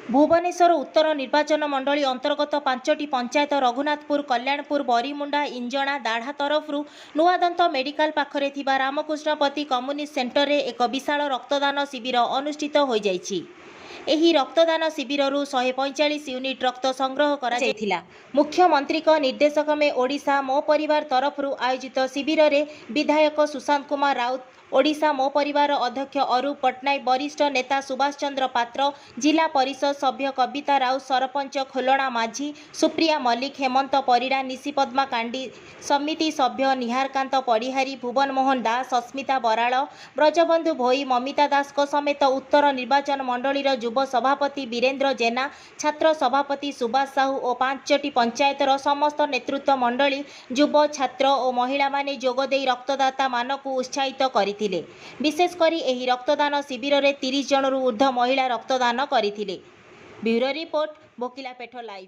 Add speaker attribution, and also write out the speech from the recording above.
Speaker 1: भुवनेश्वर उत्तर निर्वाचन मंडली अंतर्गत 5टी पंचायत रघुनाथपुर, कल्याणपुर, बरीमुंडा, इंजना, दाढ़ा तरफ नुआदंत मेडिकल पाखरे थिबा रामकृष्णपति कम्युनिस्ट सेंटर रे एक विशाल रक्तदान शिविर अनुष्ठित हो जाइछि। एही रक्तदान शिविर 145 यूनिट रक्त संग्रह करा जायथिला। मुख्यमंत्री का निर्देशक में ओडिशा मो परिवार तरफ आयोजित शिविर रे विधायक सुशांत कुमार राउत, ओडिशा मो परिवार अध्यक्ष अरूप पट्टनायक, वरिष्ठ नेता सुभाष चंद्र पात्र, जिला परिषद सभ्य कविता राउत, सरपंच खोलणा माझी, सुप्रिया मल्लिक, हेमंत परिड़ा, निशिपद्मा कांडी, समिति सभ्य निहारकांत पड़िहारी, भुवन मोहन दास, अस्मिता बराड़, ब्रजबंधु भोई, ममिता दास समेत उत्तर निर्वाचन मंडलीर युव सभापति वीरेंद्र जेना, छात्र सभापति सुभाष साहू और 5टी पंचायतर समस्त नेतृत्व मंडली, युव छात्र और महिला माने जोगदे रक्तदाता मानक उत्साहित करथिले। विशेषकर एही रक्तदान शिविर रे 30 जनरू ऊर्ध्व महिला रक्तदान करथिले। Bureau report, Bokilapeth live.